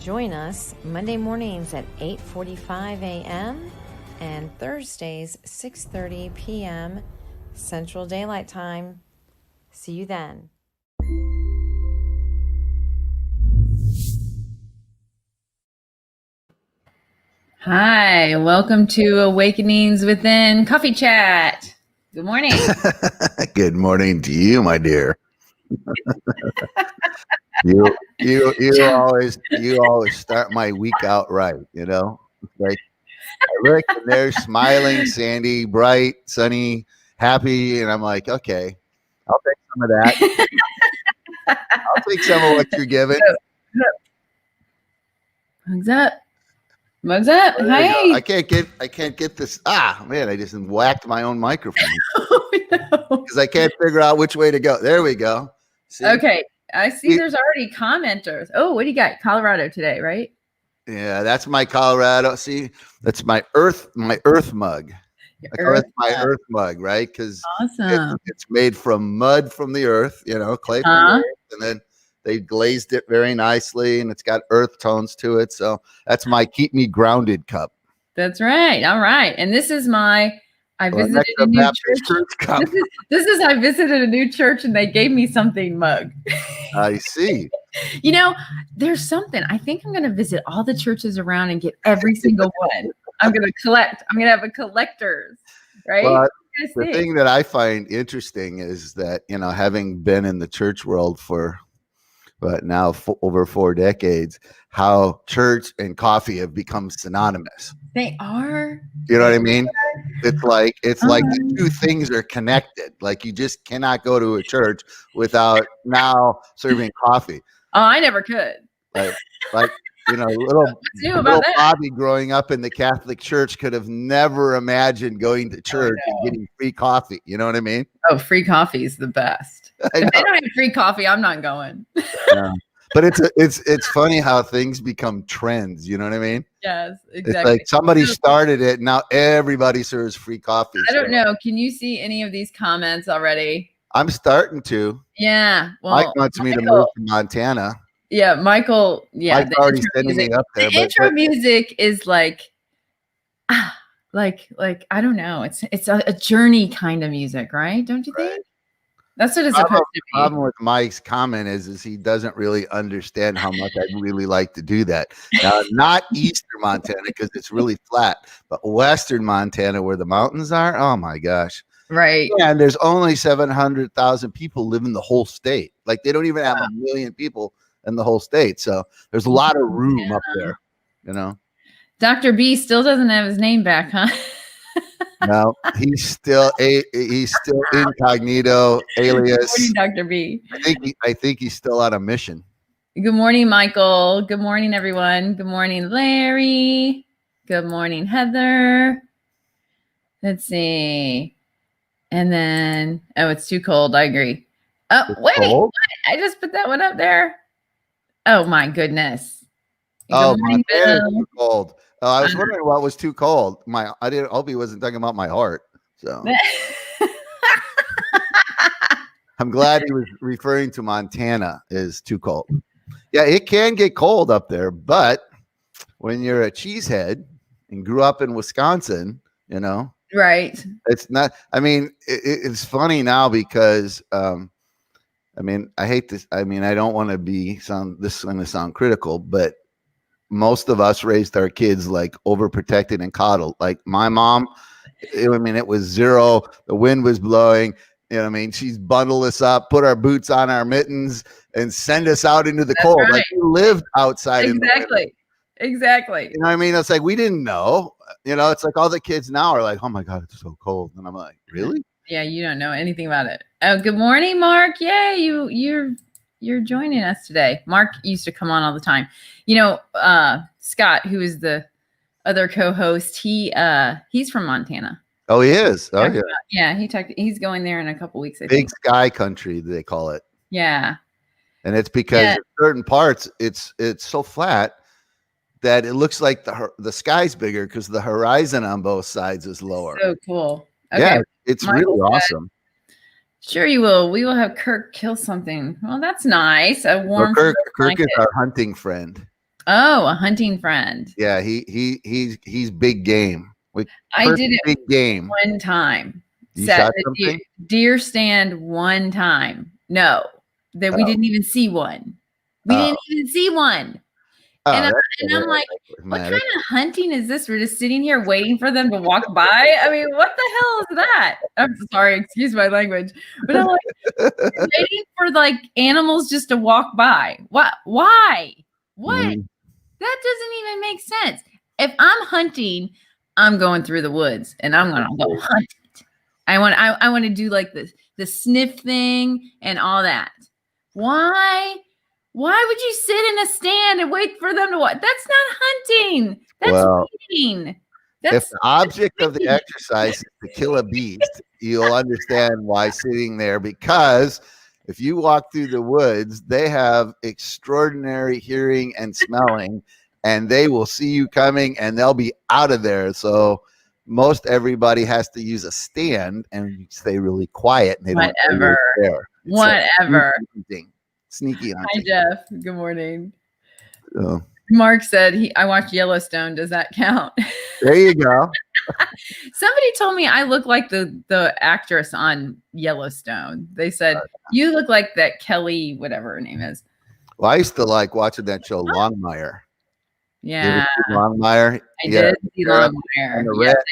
Join us Monday mornings at 8:45 a.m. and Thursdays 6:30 p.m. Central Daylight Time. See you then. Hi, welcome to Awakenings Within Coffee Chat. Good morning. Good morning to you, my dear. you always start my week out right, you know. Like I look and they're smiling, sandy, bright, sunny, happy, and I'm like, okay, I'll take some of that. I'll take some of what you're giving. What's up? What's up? Hey. I can't get this. Ah, man, I just whacked my own microphone. Oh, no. Because I can't figure out which way to go. There we go. See? Okay. I see there's already commenters. Oh, what do you got? Colorado today, right? Yeah, that's my Colorado. See, that's my earth mug. My earth mug, right? Because awesome. It's made from mud from the earth, you know, clay from the earth, and then they glazed it very nicely, and it's got earth tones to it. So that's my keep me grounded cup. That's right. All right, and this is my. I visited a new church. This is I visited a new church and they gave me something mug. I see. You know, there's something. I think I'm going to visit all the churches around and get every single one. I'm going to collect. I'm going to have a collector's, right? Well, the thing that I find interesting is that, you know, having been in the church world for now over 4 decades, how church and coffee have become synonymous. They are. You know what I mean? It's like the two things are connected. Like you just cannot go to a church without now serving coffee. Oh, I never could. Like you know, little Bobby growing up in the Catholic Church could have never imagined going to church and getting free coffee. You know what I mean? Oh, free coffee is the best. If they don't have free coffee, I'm not going. Yeah. But it's funny how things become trends. You know what I mean? Yes, exactly. It's like somebody started it, and now everybody serves free coffee. I don't know. Can you see any of these comments already? I'm starting to. Yeah. Well, Mike wants me to move to Montana. Yeah, Michael. Yeah, Mike's already sending me up there. The intro music is like I don't know. It's a journey kind of music, right? Don't you think? That's what it's supposed to be. The problem with Mike's comment is he doesn't really understand how much I'd really like to do that. Now, not Eastern Montana because it's really flat, but Western Montana where the mountains are. Oh my gosh. Right. And there's only 700,000 people live in the whole state. Like they don't even have 1 million people in the whole state. So there's a lot of room up there, you know. Dr. B still doesn't have his name back, huh? No, he's still incognito, alias. Good morning, Dr. B. I think he's still on a mission. Good morning, Michael. Good morning, everyone. Good morning, Larry. Good morning, Heather. Let's see. And then, it's too cold. I agree. Oh, wait. What? I just put that one up there. Oh, my goodness. Good morning, too cold. I was wondering what was too cold. I hope he wasn't talking about my heart. So I'm glad he was referring to Montana is too cold. Yeah, it can get cold up there, but when you're a cheesehead and grew up in Wisconsin, you know, right? It's not. I mean, it's funny now because I mean, I hate this. I mean, I don't want to this is going to sound critical, but most of us raised our kids like overprotected and coddled. Like my mom, it was 0. The wind was blowing. You know what I mean? She'd bundle us up, put our boots on, our mittens, and send us out into the cold. Right. Like we lived outside. Exactly. Exactly. You know what I mean? It's like we didn't know. You know, it's like all the kids now are like, oh my God, it's so cold. And I'm like, really? Yeah, you don't know anything about it. Oh, good morning, Mark. Yay, you're joining us today. Mark used to come on all the time. You know, Scott, who is the other co-host, he's from Montana. Oh, he is. Oh, yeah. Yeah, he's going there in a couple weeks. I think. Big Sky Country, they call it. Yeah. And it's because in certain parts it's so flat that it looks like the sky's bigger because the horizon on both sides is lower. So cool. Okay. Yeah, it's Michael really awesome. Sure you will. We will have Kirk kill something. Well, that's nice. A warm. Kirk is our hunting friend. Oh, a hunting friend. Yeah, he's big game. We I did it big game. one time. You Sat shot in the something? deer stand one time. No, that we Oh. didn't even see one. We didn't even see one. Oh, And that's I'm like, what man. kind of hunting is this? We're just sitting here waiting for them to walk by. I mean, what the hell is that? I'm sorry, excuse my language, but I'm like waiting for like animals just to walk by. What? Why? What? Mm. That doesn't even make sense. If I'm hunting, I'm going through the woods and I'm gonna go hunt it. I want to do like the sniff thing and all that. Why? Why would you sit in a stand and wait for them to walk? That's not hunting. That's waiting. If the object of the exercise is to kill a beast, you'll understand why sitting there, because if you walk through the woods, they have extraordinary hearing and smelling, and they will see you coming and they'll be out of there. So most everybody has to use a stand and stay really quiet. And they don't know you're there. Whatever. Sneaky hunting. Hi, Jeff. Good morning. Mark said I watched Yellowstone. Does that count? There you go. Somebody told me I look like the actress on Yellowstone. They said you look like that Kelly, whatever her name is. Well, I used to like watching that show Longmire. Yeah, Longmire. I did see Longmire.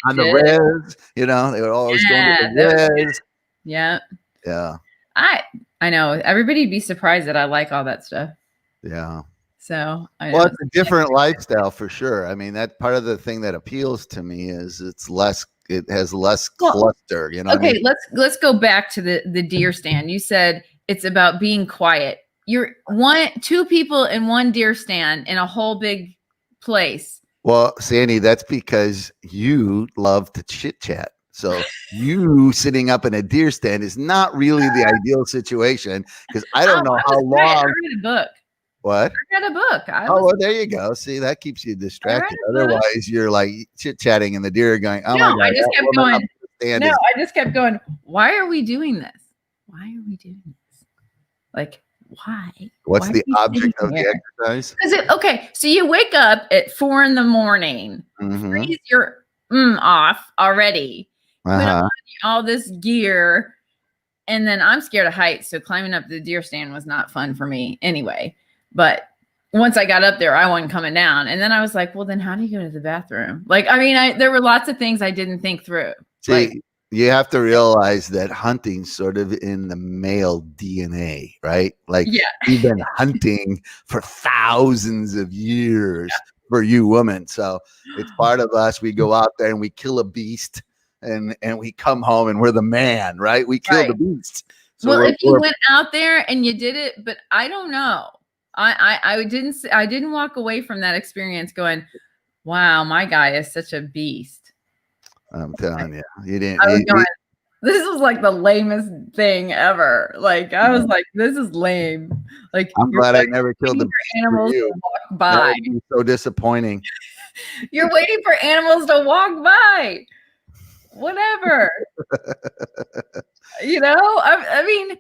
On the res, you know, they would always go to the res. Yeah. Yeah. I know. Everybody'd be surprised that I like all that stuff. Yeah. So well, it's a different lifestyle for sure. I mean, that part of the thing that appeals to me is it has less cluster, you know. Okay, I mean? let's go back to the deer stand. You said it's about being quiet. You're two people in one deer stand in a whole big place. Well, Sandy, that's because you love to chit chat. So you sitting up in a deer stand is not really the ideal situation, because I don't know how long. I read a book. What? I read a book. Well, there you go. See, that keeps you distracted. Otherwise, you're like chit chatting, and the deer are going, "Oh my god!" I just kept going. I just kept going. Why are we doing this? Why are we doing this? Like, why? What's the object of the exercise? Okay, so you wake up at 4 a.m, freeze your off already, put on all this gear, and then I'm scared of heights, so climbing up the deer stand was not fun for me anyway. But once I got up there, I wasn't coming down. And then I was like, well, then how do you go to the bathroom? Like, I mean, there were lots of things I didn't think through. See, you have to realize that hunting's sort of in the male DNA, right? Like, we've been hunting for thousands of years for you women. So it's part of us. We go out there and we kill a beast, and we come home and we're the man, right? We kill the beast. So if you went out there and you did it, but I don't know. I didn't walk away from that experience going, wow, my guy is such a beast. I'm telling you, you didn't. This was like the lamest thing ever. Like, I was like, this is lame. Like, I'm glad I never killed the animals to walk by. That would be so disappointing. You're waiting for animals to walk by. Whatever. You know, I mean,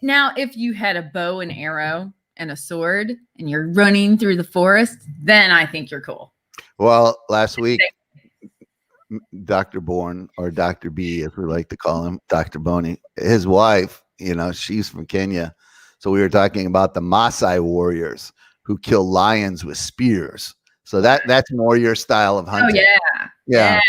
now if you had a bow and arrow and a sword and you're running through the forest, then I think you're cool. Well, last week, Dr. Bourne, or Dr. B, as we like to call him, Dr. Boney, his wife, you know, she's from Kenya. So we were talking about the Maasai warriors who kill lions with spears. So that's more your style of hunting. Oh, yeah.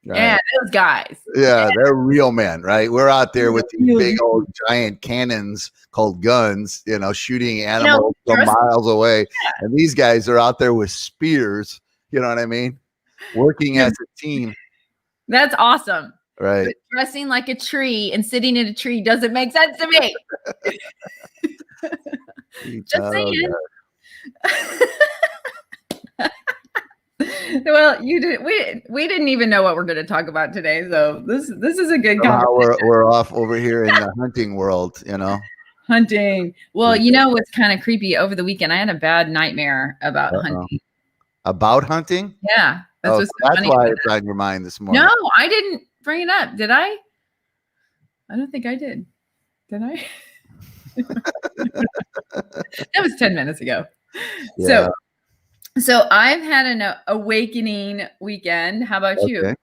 Right. Yeah, those guys. Yeah, they're real men, right? We're out there with these big old giant cannons called guns, you know, shooting animals from miles away. Yeah. And these guys are out there with spears, you know what I mean? Working as a team. That's awesome. Right. But dressing like a tree and sitting in a tree doesn't make sense to me. Just saying. Well, you did. We didn't even know what we're going to talk about today, so this is a good conversation. We're off over here in the hunting world, you know. Hunting. Well, you know what's kind of creepy? Over the weekend, I had a bad nightmare about hunting. About hunting? Yeah, that's why it's on your mind this morning. No, I didn't bring it up. Did I? I don't think I did. Did I? That was 10 minutes ago. Yeah. So. So I've had an awakening weekend. How about you? Okay.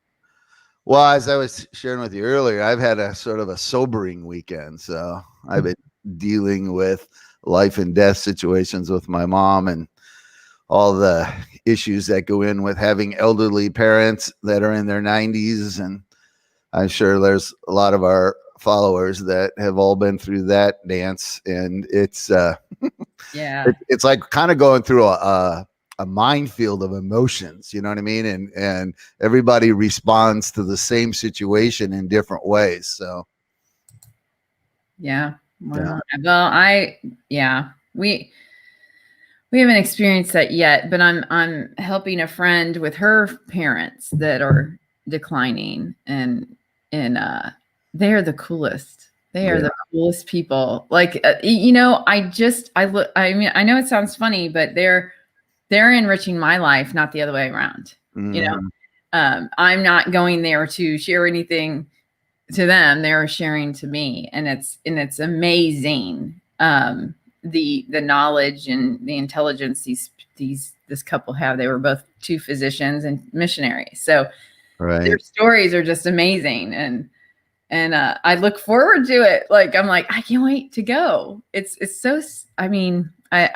Well, as I was sharing with you earlier, I've had a sort of a sobering weekend. So I've been dealing with life and death situations with my mom and all the issues that go in with having elderly parents that are in their 90s. And I'm sure there's a lot of our followers that have all been through that dance. And Yeah. it's like kind of going through a minefield of emotions, you know what I mean? And everybody responds to the same situation in different ways. So Yeah. yeah. Wow. Well, yeah, we haven't experienced that yet, but I'm helping a friend with her parents that are declining, and they're the coolest. They are the coolest people. Like I mean, I know it sounds funny, but they're enriching my life, not the other way around. You know, I'm not going there to share anything to them. They're sharing to me, and it's amazing. The knowledge and the intelligence this couple have. They were both two physicians and missionaries, so their stories are just amazing. And I look forward to it. Like I'm like, I can't wait to go. It's so. I mean, I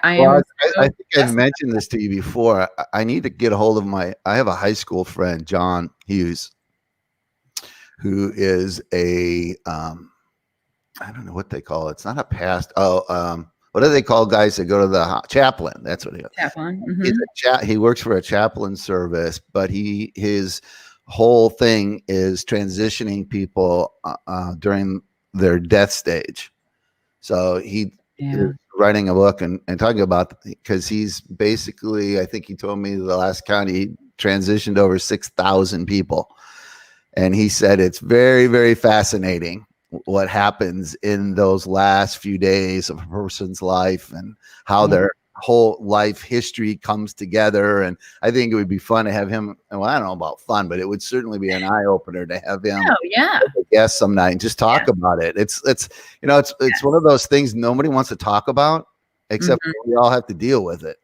think I've mentioned this to you before. I need to get a hold of I have a high school friend, John Hughes, who is I don't know what they call it. It's not a pastor. What do they call guys that go to the chaplain? That's what he is. Chaplain. Mm-hmm. He works for a chaplain service, but his whole thing is transitioning people during their death stage. So he is writing a book and talking about, because he's basically, I think he told me the last count, he transitioned over 6,000 people. And he said it's very, very fascinating what happens in those last few days of a person's life and how their whole life history comes together. And I think it would be fun to have him. Well, I don't know about fun, but it would certainly be an eye opener to have him guest some night and just talk about it. It's one of those things nobody wants to talk about, except we all have to deal with it.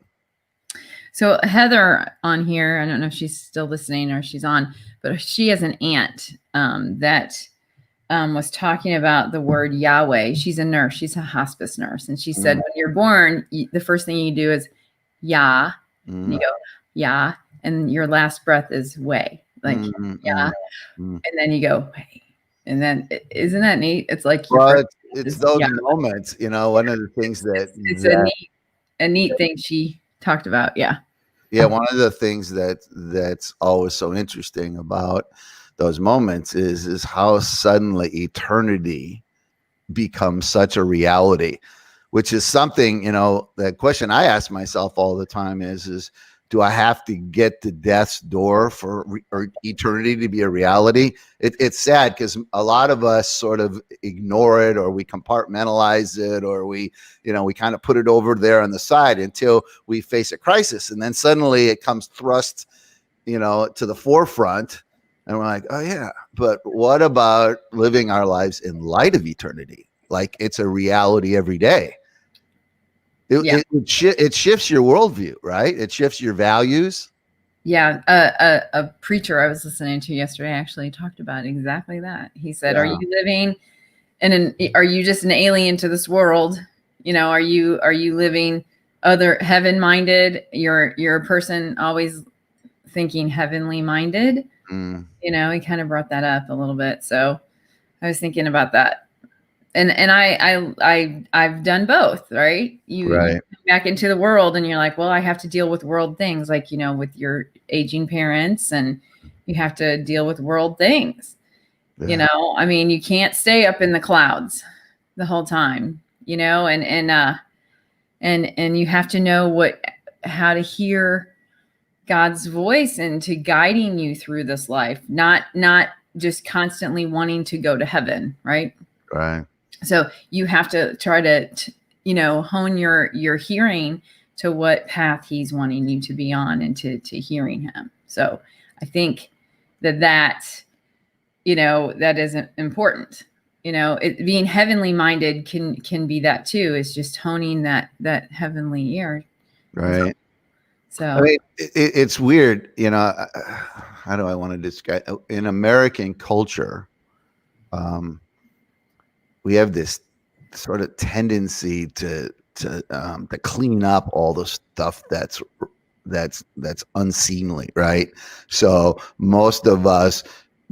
So Heather on here, I don't know if she's still listening or she's on, but she has an aunt that was talking about the word Yahweh. She's a nurse. She's a hospice nurse. And she said, when you're born, the first thing you do is Yah. And you go, Yah. And your last breath is way. Like, Yah. And then you go, way. And then, isn't that neat? It's like, it's those moments, one of the things it's a neat thing she talked about. Yeah. Yeah. One of the things that's always so interesting about those moments is how suddenly eternity becomes such a reality, which is something, the question I ask myself all the time is do I have to get to death's door for eternity to be a reality? It's sad because a lot of us sort of ignore it, or we compartmentalize it, or we kind of put it over there on the side until we face a crisis. And then suddenly it comes thrust, to the forefront. And we're like, oh yeah, but what about living our lives in light of eternity? Like it's a reality every day. It shifts your worldview, right? It shifts your values. Yeah. A preacher I was listening to yesterday actually talked about exactly that. He said, are you living are you just an alien to this world? Are you living other heaven minded? You're a person always thinking heavenly minded. He kind of brought that up a little bit. So I was thinking about that. And I've done both, right? You come back into the world and you're like, well, I have to deal with world things, like, with your aging parents, and you have to deal with world things. I mean, you can't stay up in the clouds the whole time, and you have to know how to hear God's voice and to guiding you through this life, not just constantly wanting to go to heaven. Right. So you have to try to, hone your hearing to what path he's wanting you to be on and to hearing him. So I think that is important. Being heavenly minded can be that too. It's just honing that heavenly ear. Right. So I mean, it's weird, how do I want to describe in American culture? We have this sort of tendency to clean up all the stuff that's unseemly, right? So most of us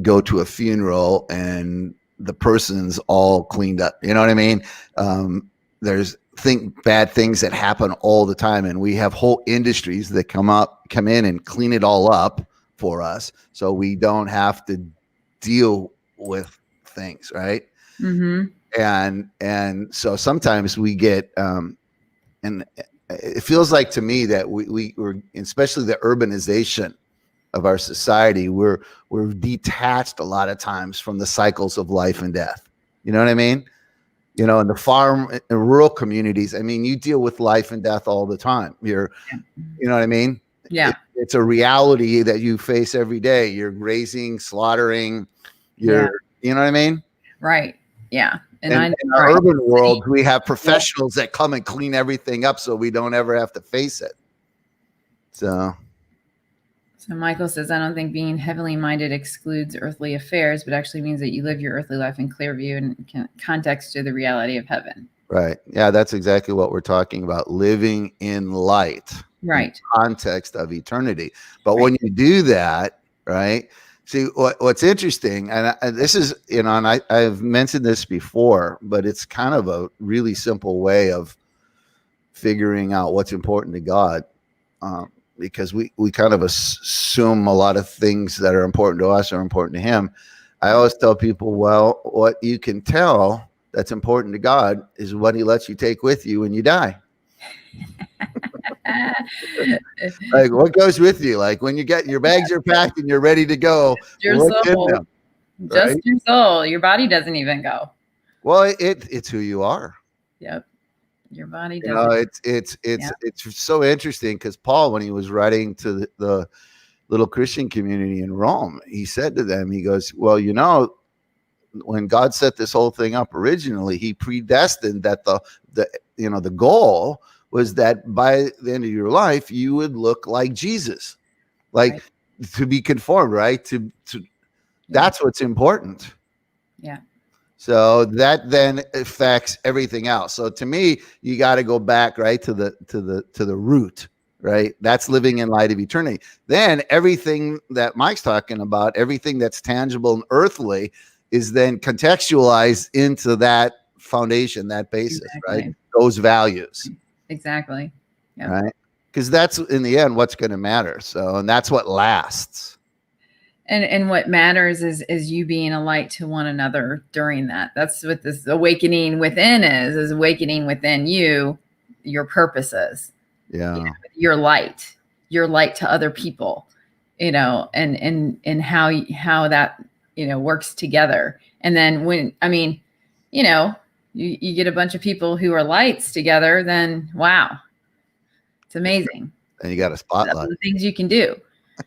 go to a funeral and the person's all cleaned up. You know what I mean? There's bad things that happen all the time, and we have whole industries that come in and clean it all up for us, so we don't have to deal with things, right? mhm. And so sometimes we get and it feels like to me that we're, especially the urbanization of our society, we're detached a lot of times from the cycles of life and death. You know what I mean? In the farm and rural communities, I mean, you deal with life and death all the time. You know what I mean? Yeah. It's a reality that you face every day. You're grazing, slaughtering, you know what I mean? Right. Yeah. And in our urban world, we have professionals that come and clean everything up so we don't ever have to face it. So Michael says, I don't think being heavenly minded excludes earthly affairs, but actually means that you live your earthly life in clear view and context to the reality of heaven. Right. Yeah, that's exactly what we're talking about. Living in light. Right. In context of eternity. But when you do that, right? See, what's interesting, and this is, and I've mentioned this before, but it's kind of a really simple way of figuring out what's important to God. Because we kind of assume a lot of things that are important to us are important to him. I always tell people, well, what you can tell that's important to God is what he lets you take with you when you die. Like, what goes with you? Like, when you get your bags are packed and you're ready to go, your soul. Them, just right? Your soul. Your body doesn't even go. Well, it's who you are. Yep. Your body doesn't. It's so interesting because Paul, when he was writing to the little Christian community in Rome, he said to them, he goes, well, when God set this whole thing up originally, he predestined that the goal was that by the end of your life, you would look like Jesus, like to be conformed, right? To that's what's important. Yeah. So that then affects everything else. So to me, you got to go back right to the root, right? That's living in light of eternity. Then everything that Mike's talking about, everything that's tangible and earthly, is then contextualized into that foundation, that basis, right? Those values. Exactly. Yeah. Right. Because that's in the end what's going to matter. So, and that's what lasts. And what matters is you being a light to one another during that. That's what this awakening within is awakening within you, your purposes. Yeah. Your light to other people, and how that, works together. And then when, you get a bunch of people who are lights together, then wow, it's amazing. And you got a spotlight. That's the things you can do.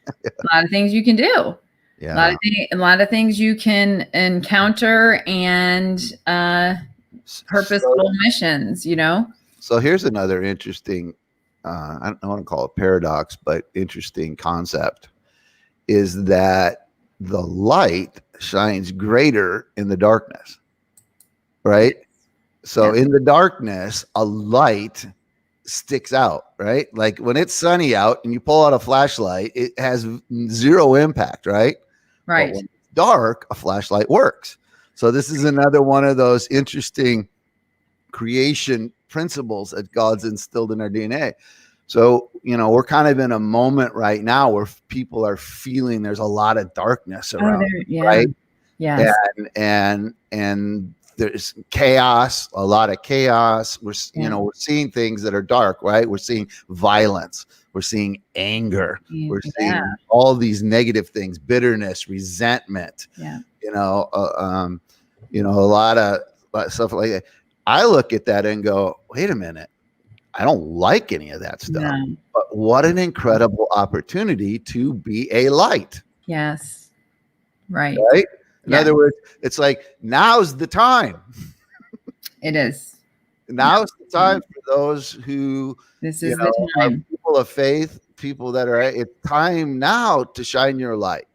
A lot of things you can do. Yeah. A lot of things you can encounter and purposeful missions, So here's another interesting, I don't want to call it paradox, but interesting concept is that the light shines greater in the darkness, right? So in the darkness, a light sticks out, right? Like when it's sunny out and you pull out a flashlight, it has zero impact, right? Right. But when it's dark, a flashlight works. So this is another one of those interesting creation principles that God's instilled in our DNA. So, we're kind of in a moment right now where people are feeling there's a lot of darkness around, right? Yeah. And there's chaos, a lot of chaos. We're seeing things that are dark, right? We're seeing violence. We're seeing anger. We're seeing all these negative things, bitterness, resentment. Yeah. A lot of stuff like that. I look at that and go, wait a minute. I don't like any of that stuff. No. But what an incredible opportunity to be a light. Yes. Right. Right? In other words, it's like, now's the time. It is. Now's the time for those who the time. Are people of faith people that are, it's time now to shine your light.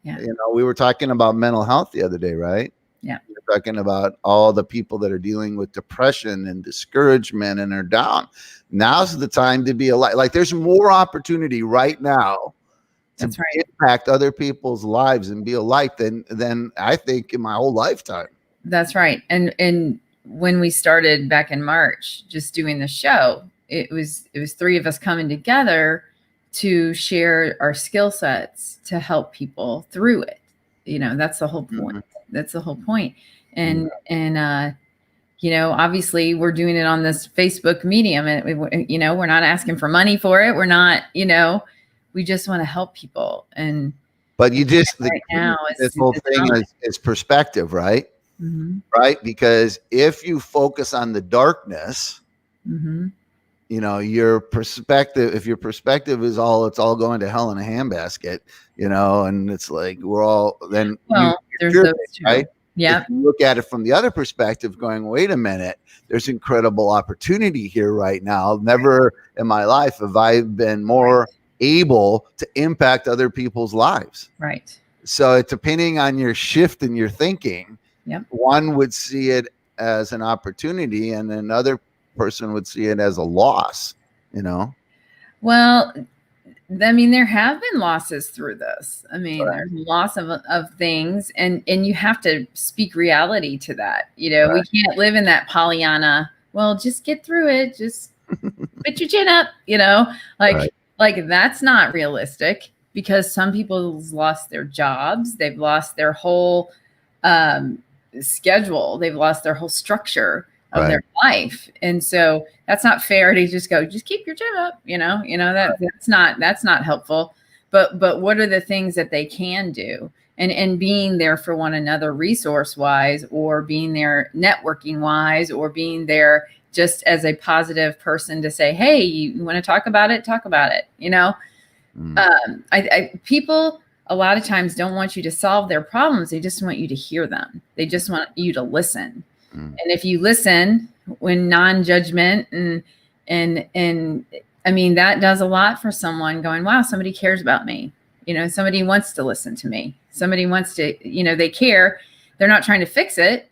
Yeah. You know, we were talking about mental health the other day, right? Yeah. We were talking about all the people that are dealing with depression and discouragement and are down. Now's the time to be a light. Like there's more opportunity right now to That's right. impact other people's lives and be a light than I think in my whole lifetime. That's right. And when we started back in March, just doing the show, it was 3 of us coming together to share our skill sets to help people through it. You know, that's the whole point. That's the whole point. And you know, obviously we're doing it on this Facebook medium, and you know, we're not asking for money for it. We're not, you know, we just want to help people. And but you just right now this whole thing is perspective, right? Mm-hmm. Right, because if you focus on the darkness, mm-hmm. you know, your perspective, if your perspective is all, it's all going to hell in a handbasket, you know, and it's like we're all then there's those two, right? Yeah. If you look at it from the other perspective, going, wait a minute, there's incredible opportunity here right now. Never in my life have I been more able to impact other people's lives. Right. So it's depending on your shift in your thinking. Yep. One would see it as an opportunity and another person would see it as a loss, you know? Well, I mean, there have been losses through this. I mean, there's loss of things, and you have to speak reality to that. You know, we can't live in that Pollyanna, well, just get through it. Just put your chin up, you know, like that's not realistic, because some people lost their jobs. They've lost their whole schedule. They've lost their whole structure of their life. And so that's not fair to just go, just keep your chin up, you know, that's not helpful. But what are the things that they can do? And being there for one another resource wise, or being there networking wise, or being there just as a positive person to say, hey, you want to talk about it, you know? People a lot of times don't want you to solve their problems. They just want you to hear them. They just want you to listen. And if you listen when non-judgment and I mean, that does a lot for someone going, wow, somebody cares about me. You know, somebody wants to listen to me. Somebody wants to, you know, they care. They're not trying to fix it,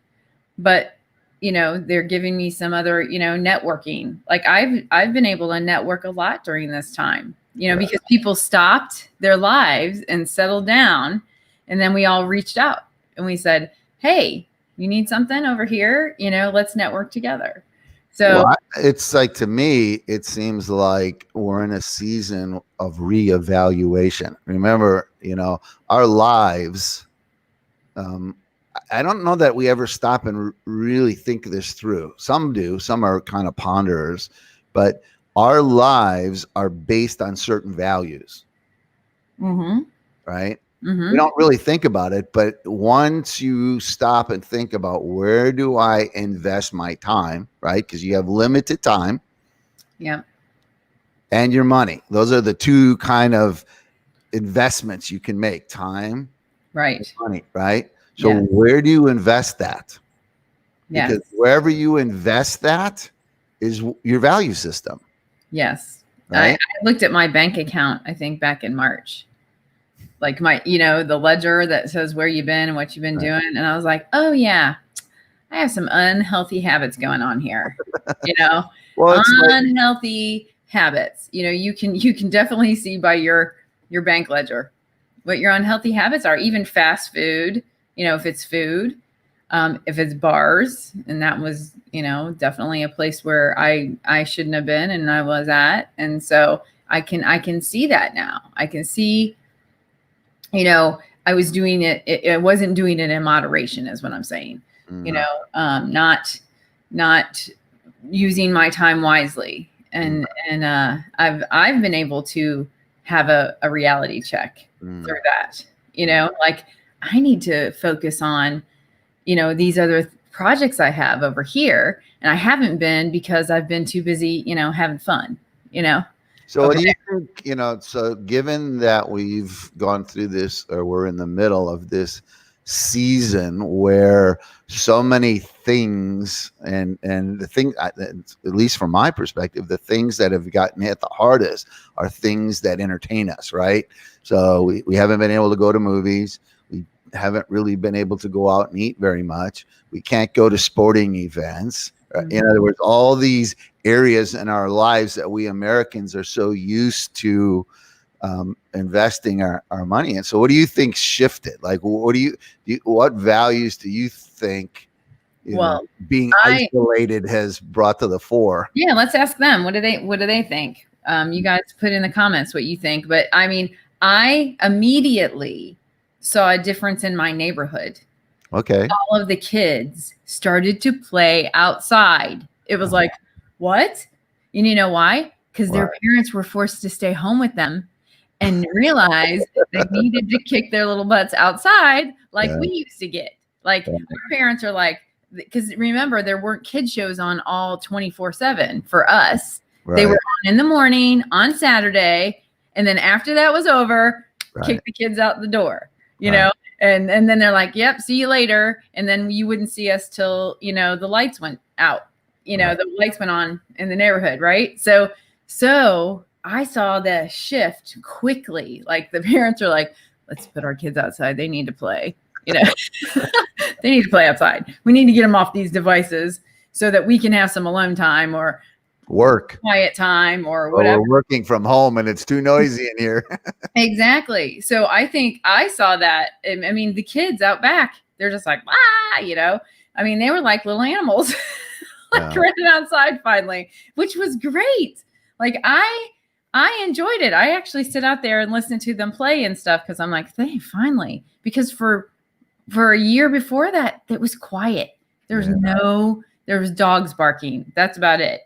but you know, they're giving me some other, you know, networking. Like I've been able to network a lot during this time, you know, because people stopped their lives and settled down. And then we all reached out and we said, hey, you need something over here, you know, let's network together. So it's like, to me, it seems like we're in a season of reevaluation. Remember, you know, our lives, I don't know that we ever stop and really think this through. Some do, some are kind of ponderers, but our lives are based on certain values, right? We don't really think about it, but once you stop and think about, where do I invest my time, right? Because you have limited time, and your money. Those are the two kind of investments you can make: time, and money, right? So where do you invest that? Because wherever you invest that is your value system. Yes. Right? I looked at my bank account, I think back in March, like my, you know, the ledger that says where you've been and what you've been doing. And I was like, oh yeah, I have some unhealthy habits going on here, you know, unhealthy habits. You know, you can definitely see by your bank ledger what your unhealthy habits are. Even fast food, you know, if it's food, if it's bars, and that was, you know, definitely a place where I shouldn't have been and I was at. And so I can see that now. I can see, you know, I was doing it. I wasn't doing it in moderation, is what I'm saying. You know, not using my time wisely. And I've been able to have a reality check through that. You know, like I need to focus on, you know, these other projects I have over here, and I haven't been because I've been too busy, you know, having fun. You know. So what do you think, you know, so given that we've gone through this, or we're in the middle of this season where so many things and the thing, at least from my perspective, the things that have gotten hit the hardest are things that entertain us, right? So we haven't been able to go to movies. We haven't really been able to go out and eat very much. We can't go to sporting events. In other words, all these areas in our lives that we Americans are so used to investing our money in. So what do you think shifted? Like, what values do you think being isolated has brought to the fore? Yeah, let's ask them. What do they think? You guys put in the comments what you think. But I mean, I immediately saw a difference in my neighborhood. Okay. All of the kids started to play outside. It was like, what? And you know why? Because their parents were forced to stay home with them and realized they needed to kick their little butts outside like we used to get. Like our parents are like, because remember, there weren't kid shows on all 24/7 for us. Right. They were on in the morning on Saturday. And then after that was over, kick the kids out the door, you know? And then they're like, yep, see you later. And then you wouldn't see us till, the lights went out, the lights went on in the neighborhood. Right. So I saw the shift quickly. Like the parents are like, let's put our kids outside. They need to play, they need to play outside. We need to get them off these devices so that we can have some alone time or quiet time or whatever. We're working from home and it's too noisy in here. Exactly. So I think I saw that. I mean, the kids out back, they're just like, I mean, they were like little animals, running outside finally, which was great. Like I enjoyed it. I actually sit out there and listen to them play and stuff because I'm like, hey, finally, because for a year before that, it was quiet. There was dogs barking. That's about it.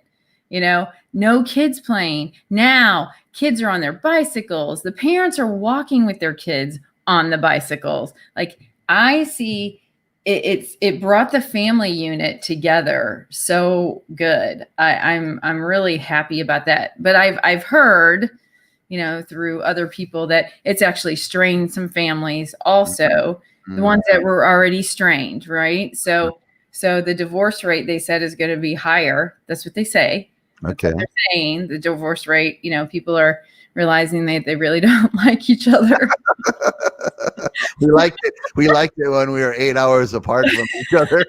No kids playing. Now kids are on their bicycles. The parents are walking with their kids on the bicycles. Like I see it brought the family unit together so good. I'm really happy about that. But I've heard, through other people that it's actually strained some families also, the ones that were already strained, right? So the divorce rate, they said, is going to be higher. That's what they say. Okay. They're saying the divorce rate, people are realizing that they really don't like each other. We liked it when we were 8 hours apart from each other.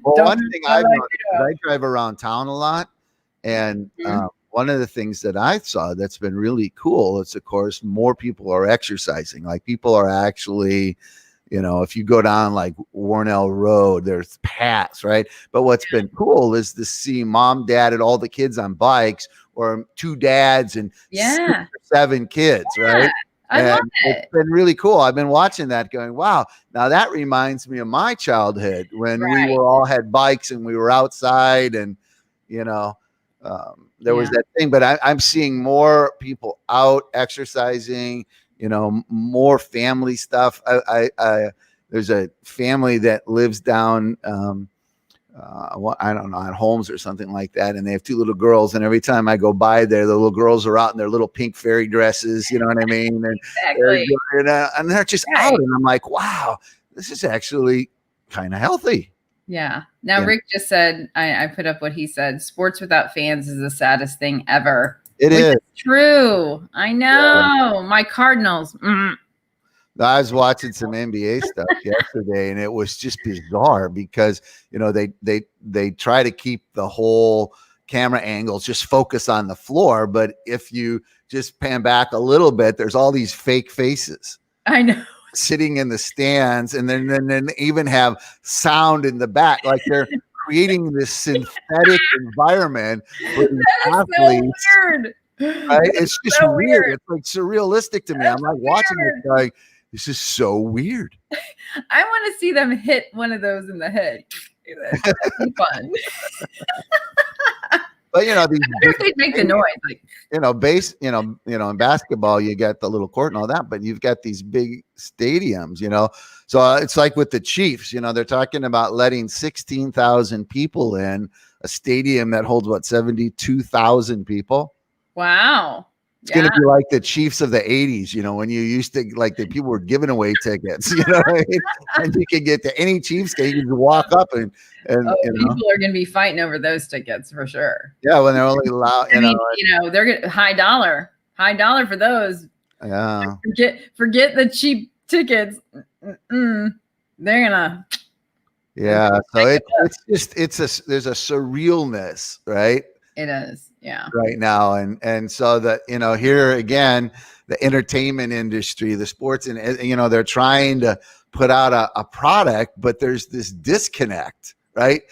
Well, one thing I drive around town a lot, and one of the things that I saw that's been really cool is, of course, more people are exercising. Like people are actually, if you go down like Warnell Road, there's paths, right? But what's been cool is to see mom, dad, and all the kids on bikes, or two dads and 6 or 7 kids, right? I love it. It's been really cool. I've been watching that going, wow. Now that reminds me of my childhood when we all had bikes and we were outside and, there was that thing. But I'm seeing more people out exercising, more family stuff. There's a family that lives down, I don't know, on Holmes or something like that. And they have 2 little girls. And every time I go by there, the little girls are out in their little pink fairy dresses. You know what I mean? And, and they're just out. And I'm like, wow, this is actually kind of healthy. Yeah. Now, Rick just said, I put up what he said. Sports without fans is the saddest thing ever. It is true. I know. Yeah. My Cardinals. I was watching some NBA stuff yesterday, and it was just bizarre because they try to keep the whole camera angles just focus on the floor, but if you just pan back a little bit, there's all these fake faces. I know. Sitting in the stands, and then even have sound in the back, like they're creating this synthetic environment for these athletes. So weird. Right? It's just so weird. It's like surrealistic to me. I'm like watching it going, this is so weird. I want to see them hit one of those in the head. That'd be fun. But these they make the noise. Like, in basketball you got the little court and all that, but you've got these big stadiums, So it's like with the Chiefs, they're talking about letting 16,000 people in a stadium that holds 72,000 people. Wow. It's going to be like the Chiefs of the 80s, you know, when you used to like the people were giving away tickets, you know what I mean? And you can get to any Chiefs game, you can walk up and you know. People are going to be fighting over those tickets for sure. Yeah, when they're only allowed, they're getting high dollar for those. Yeah. Forget the cheap tickets. They're gonna. Yeah. So there's a surrealness, right? It is. Yeah. Right now. And so that, you know, here again, the entertainment industry, the sports, and, you know, they're trying to put out a product, but there's this disconnect, right?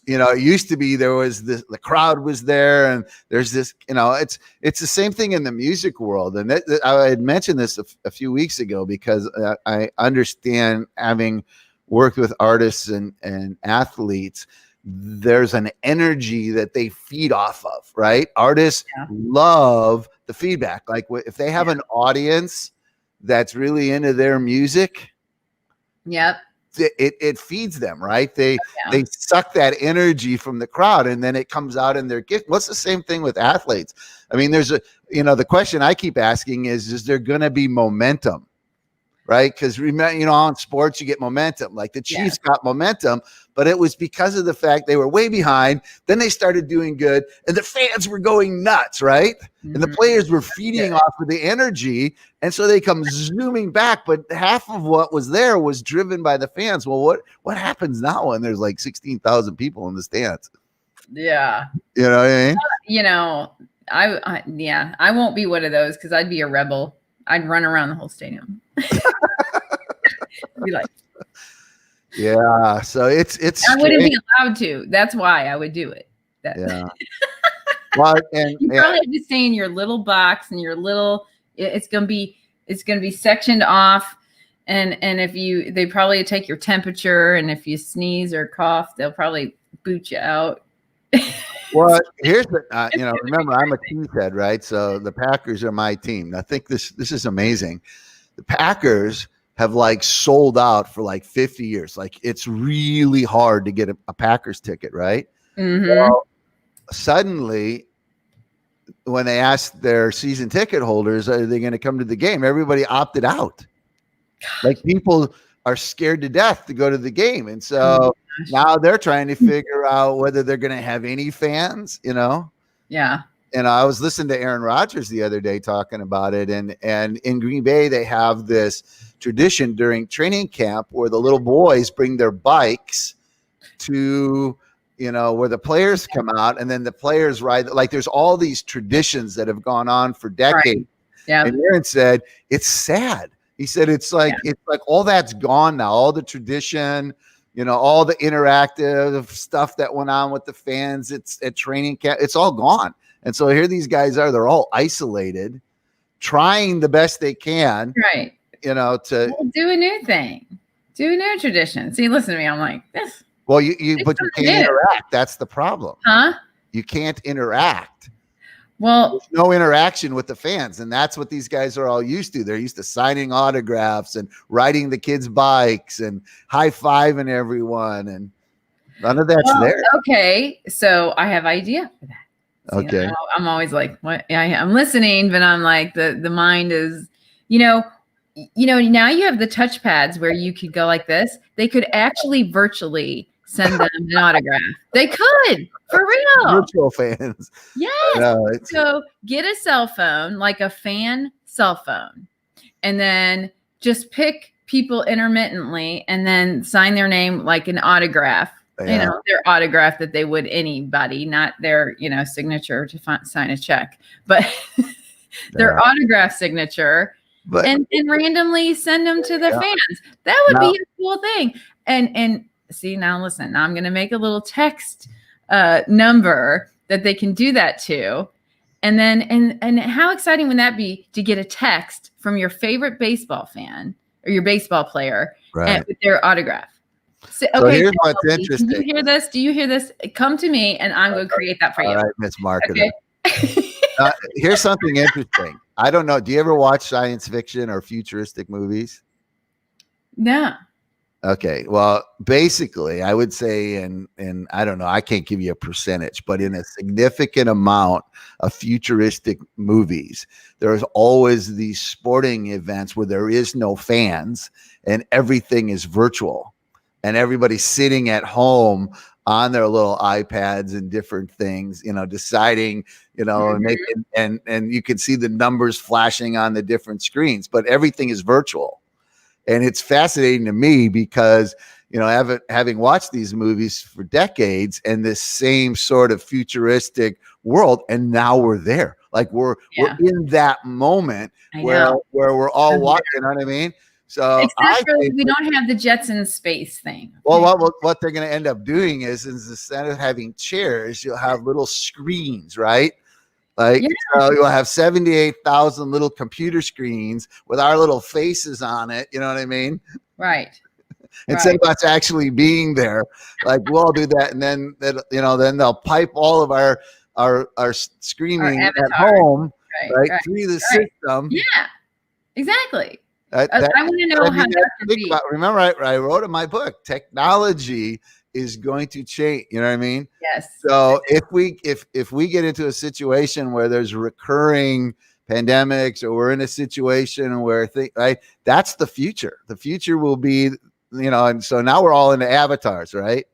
You know, it used to be there was this, the crowd was there, and there's this, you know, it's the same thing in the music world. And I had mentioned this a few weeks ago because I understand, having worked with artists and athletes, there's an energy that they feed off of, right? Artists love the feedback. Like if they have an audience that's really into their music, it feeds them, right? They suck that energy from the crowd, and then it comes out in their gift. What's the same thing with athletes? I mean, there's the question I keep asking is there going to be momentum? Right? Because remember, you know, on sports, you get momentum. Like the Chiefs got momentum, but it was because of the fact they were way behind. Then they started doing good, and the fans were going nuts, right? Mm-hmm. And the players were feeding off of the energy, and so they come zooming back. But half of what was there was driven by the fans. Well, what happens now when there's like 16,000 people in the stands? Yeah, you know what I mean. You know, I won't be one of those because I'd be a rebel. I'd run around the whole stadium. Be like, yeah. So it's. I wouldn't be allowed to. That's why I would do it. Yeah. Well, and you probably have to stay in your little box and your little. It's gonna be sectioned off, and if they probably take your temperature, and if you sneeze or cough, they'll probably boot you out. Well, here's the remember, I'm a Cheesehead, right? So the Packers are my team. I think this is amazing. The Packers have like sold out for like 50 years. Like it's really hard to get a Packers ticket, right? Mm-hmm. Well, suddenly, when they asked their season ticket holders, are they going to come to the game? Everybody opted out. Like people are scared to death to go to the game. And so now they're trying to figure out whether they're going to have any fans, you know? Yeah. And I was listening to Aaron Rodgers the other day talking about it. And in Green Bay, they have this tradition during training camp where the little boys bring their bikes to, you know, where the players come out, and then the players ride. Like there's all these traditions that have gone on for decades. Right. Yeah. And Aaron said, it's sad. He said, it's like all that's gone now. All the tradition, you know, all the interactive stuff that went on with the fans. It's at training camp. It's all gone. And so here these guys are, they're all isolated, trying the best they can. Right. You know, to do a new thing, do a new tradition. See, listen to me. I'm like this. Well, you can't interact. That's the problem. Huh? You can't interact. Well, there's no interaction with the fans. And that's what these guys are all used to. They're used to signing autographs and riding the kids' bikes and high-fiving everyone. And none of that's there. Okay. So I have an idea for that. So, okay. You know, I'm always like, what? I'm listening, but I'm like, the mind is, you know, now you have the touch pads where you could go like this. They could actually virtually send them an autograph. They could, for real. Virtual fans. Yes. So get a cell phone, like a fan cell phone, and then just pick people intermittently and then sign their name like an autograph. Yeah. You know, their autograph that they would anybody, not their, you know, signature to sign a check, but their autograph signature. But, and randomly send them to the fans. That would be a cool thing. And see, now listen, now I'm going to make a little text number that they can do that to. And then, and how exciting would that be to get a text from your favorite baseball fan or your baseball player with their autograph? So here's what's interesting. Do you hear this? Do you hear this? Come to me and I'm going to create that for you. All right, Miss Marketer. Okay. Here's something interesting. I don't know. Do you ever watch science fiction or futuristic movies? No. Okay. Well, basically, I would say, and I don't know, I can't give you a percentage, but in a significant amount of futuristic movies, there's always these sporting events where there is no fans and everything is virtual, and everybody's sitting at home on their little iPads and different things, deciding, and making, and you can see the numbers flashing on the different screens, but everything is virtual. And it's fascinating to me because, having watched these movies for decades and this same sort of futuristic world, and now we're there. Like we're in that moment where we're all watching, you know what I mean? So except for we don't have the Jetsons space thing. Well, what they're going to end up doing is instead of having chairs, you'll have little screens, right? Like you'll have 78,000 little computer screens with our little faces on it. You know what I mean? Right. Instead of us actually being there, like we'll all do that, and then then they'll pipe all of our screaming at home through the system. Yeah, exactly. I want to know how. Remember, I wrote in my book, technology is going to change. You know what I mean? Yes. So if we get into a situation where there's recurring pandemics, or we're in a situation where that's the future. The future will be, and so now we're all into avatars, right?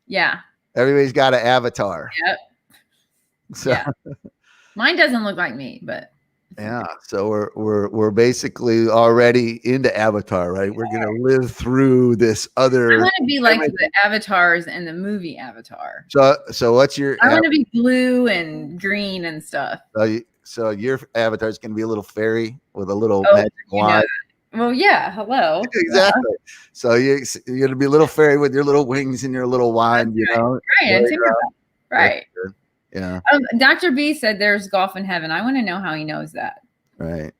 Yeah. Everybody's got an avatar. Yep. So mine doesn't look like me, but yeah. So we're basically already into Avatar, right? We're gonna live through this other. I want to be like the avatars in the movie Avatar. So what's your? I want to be blue and green and stuff. So your avatar is gonna be a little fairy with a little magic wand. Well, yeah. Hello. Exactly. So you're gonna be a little fairy with your little wings and your little wand. Right. Yeah. Dr. B said there's golf in heaven. I want to know how he knows that. Right.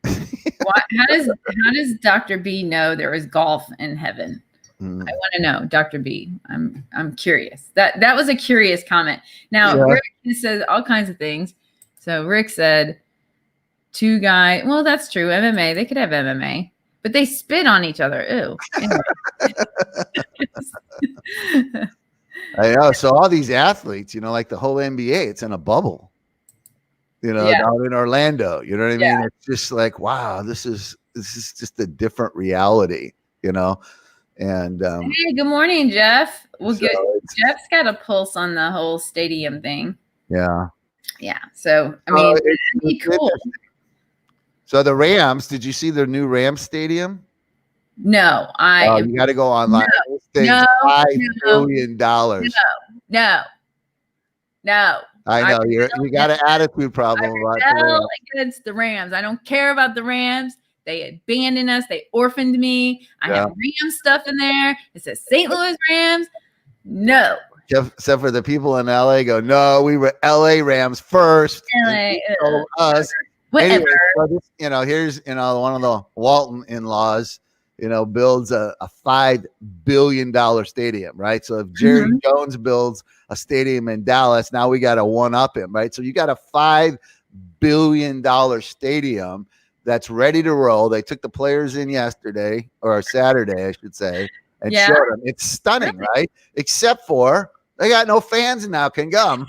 How does Dr. B know there is golf in heaven? I want to know, Dr. B. I'm curious. That was a curious comment. Now, Rick says all kinds of things. So Rick said, two guys. Well, that's true. MMA. They could have MMA, but they spit on each other. Ew. Anyway. I know. So all these athletes, like the whole NBA, it's in a bubble, down in Orlando. You know what I mean? Yeah. It's just like, wow, this is just a different reality, And hey, good morning, Jeff. Jeff's got a pulse on the whole stadium thing. Yeah. Yeah. So I mean, it'd be cool. So the Rams, did you see their new Rams stadium? No, you got to go online. No, $5 billion. No. I know you got an attitude problem about against the Rams. I don't care about the Rams. They abandoned us. They orphaned me. I have Rams stuff in there. It says St. Louis Rams. No. Except for the people in LA go, no, we were LA Rams first. LA, us. Whatever. Anyway, here's one of the Walton in-laws. Builds a $5 billion stadium, right? So if Jerry Jones builds a stadium in Dallas, now we got to one-up him, right? So you got a $5 billion stadium that's ready to roll. They took the players in yesterday, or Saturday, I should say, and showed them. It's stunning, right? Except for they got no fans now can come.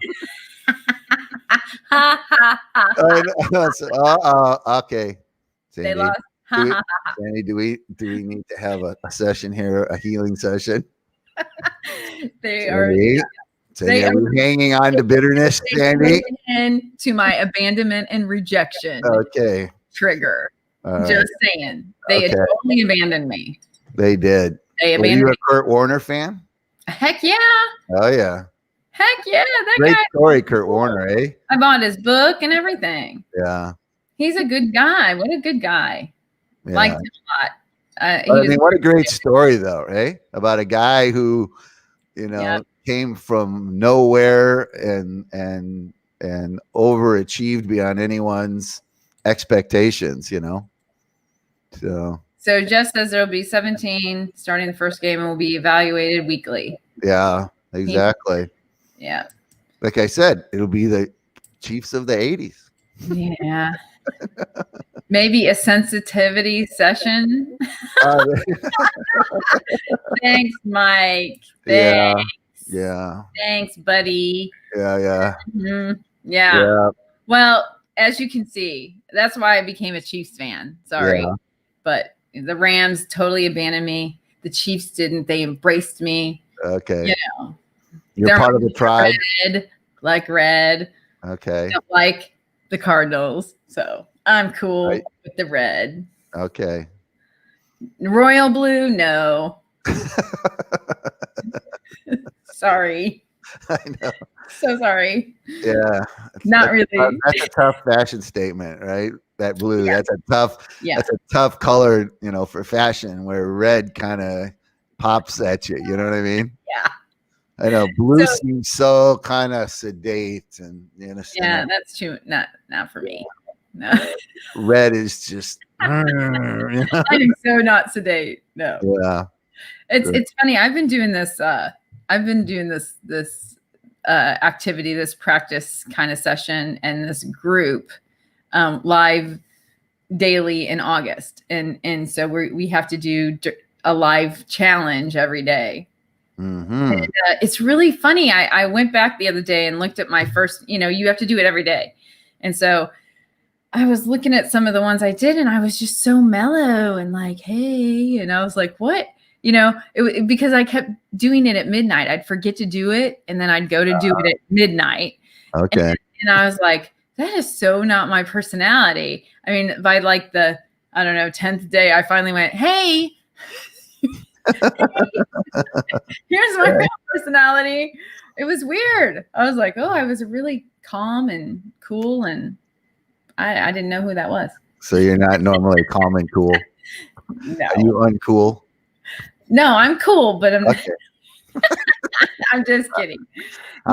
Okay. They lost. Sandy, do we need to have a session here, a healing session? They are hanging on to bitterness, Sandy? To my abandonment and rejection. Okay. Trigger. Just saying. They had totally abandoned me. They did. They abandoned me. Were you a Kurt Warner fan? Heck yeah. Oh yeah. Heck yeah. Great story, Kurt Warner, eh? I bought his book and everything. Yeah. He's a good guy. What a good guy. Yeah. Liked him a lot. What a great story, though, right? About a guy who, came from nowhere and overachieved beyond anyone's expectations. So Jeff says there'll be 17 starting the first game and will be evaluated weekly. Yeah, exactly. Yeah. Like I said, it'll be the Chiefs of the 80s. Yeah. Maybe a sensitivity session. Uh, Thanks, Mike. yeah, Thanks. yeah, Thanks, buddy. yeah. Yeah. Well, as you can see, that's why I became a Chiefs fan. Sorry. Yeah. But the Rams totally abandoned me. The Chiefs didn't. They embraced me. Okay. You know, You're part of the tribe. Red. Okay. Don't like the Cardinals. So I'm cool Right. with the red. Okay. Royal blue, no. Sorry. I know. So sorry. Yeah. Not really. That's a tough fashion statement, right? That blue. Yeah. That's a tough color, for fashion, where red kind of pops at you. You know what I mean? Yeah. I know blue seems so kind of sedate and Yeah, that's true. Not for me. No. Red is just I am so not sedate. No. Yeah. It's funny. I've been doing this activity, this practice kind of session and this group live daily in August. And so we have to do a live challenge every day. Mm-hmm. And, it's really funny. I went back the other day and looked at my first, you have to do it every day. And so I was looking at some of the ones I did and I was just so mellow and like, hey, and I was like, what? Because I kept doing it at midnight. I'd forget to do it. And then I'd go to do it at midnight. Okay. And I was like, that is so not my personality. I mean, by like the, I don't know, 10th day, I finally went, hey, here's my real personality. It was weird. I was like, oh, I was really calm and cool. And I didn't know who that was. So you're not normally calm and cool. No. Are you uncool? No, I'm cool, but I'm Okay. I'm just kidding.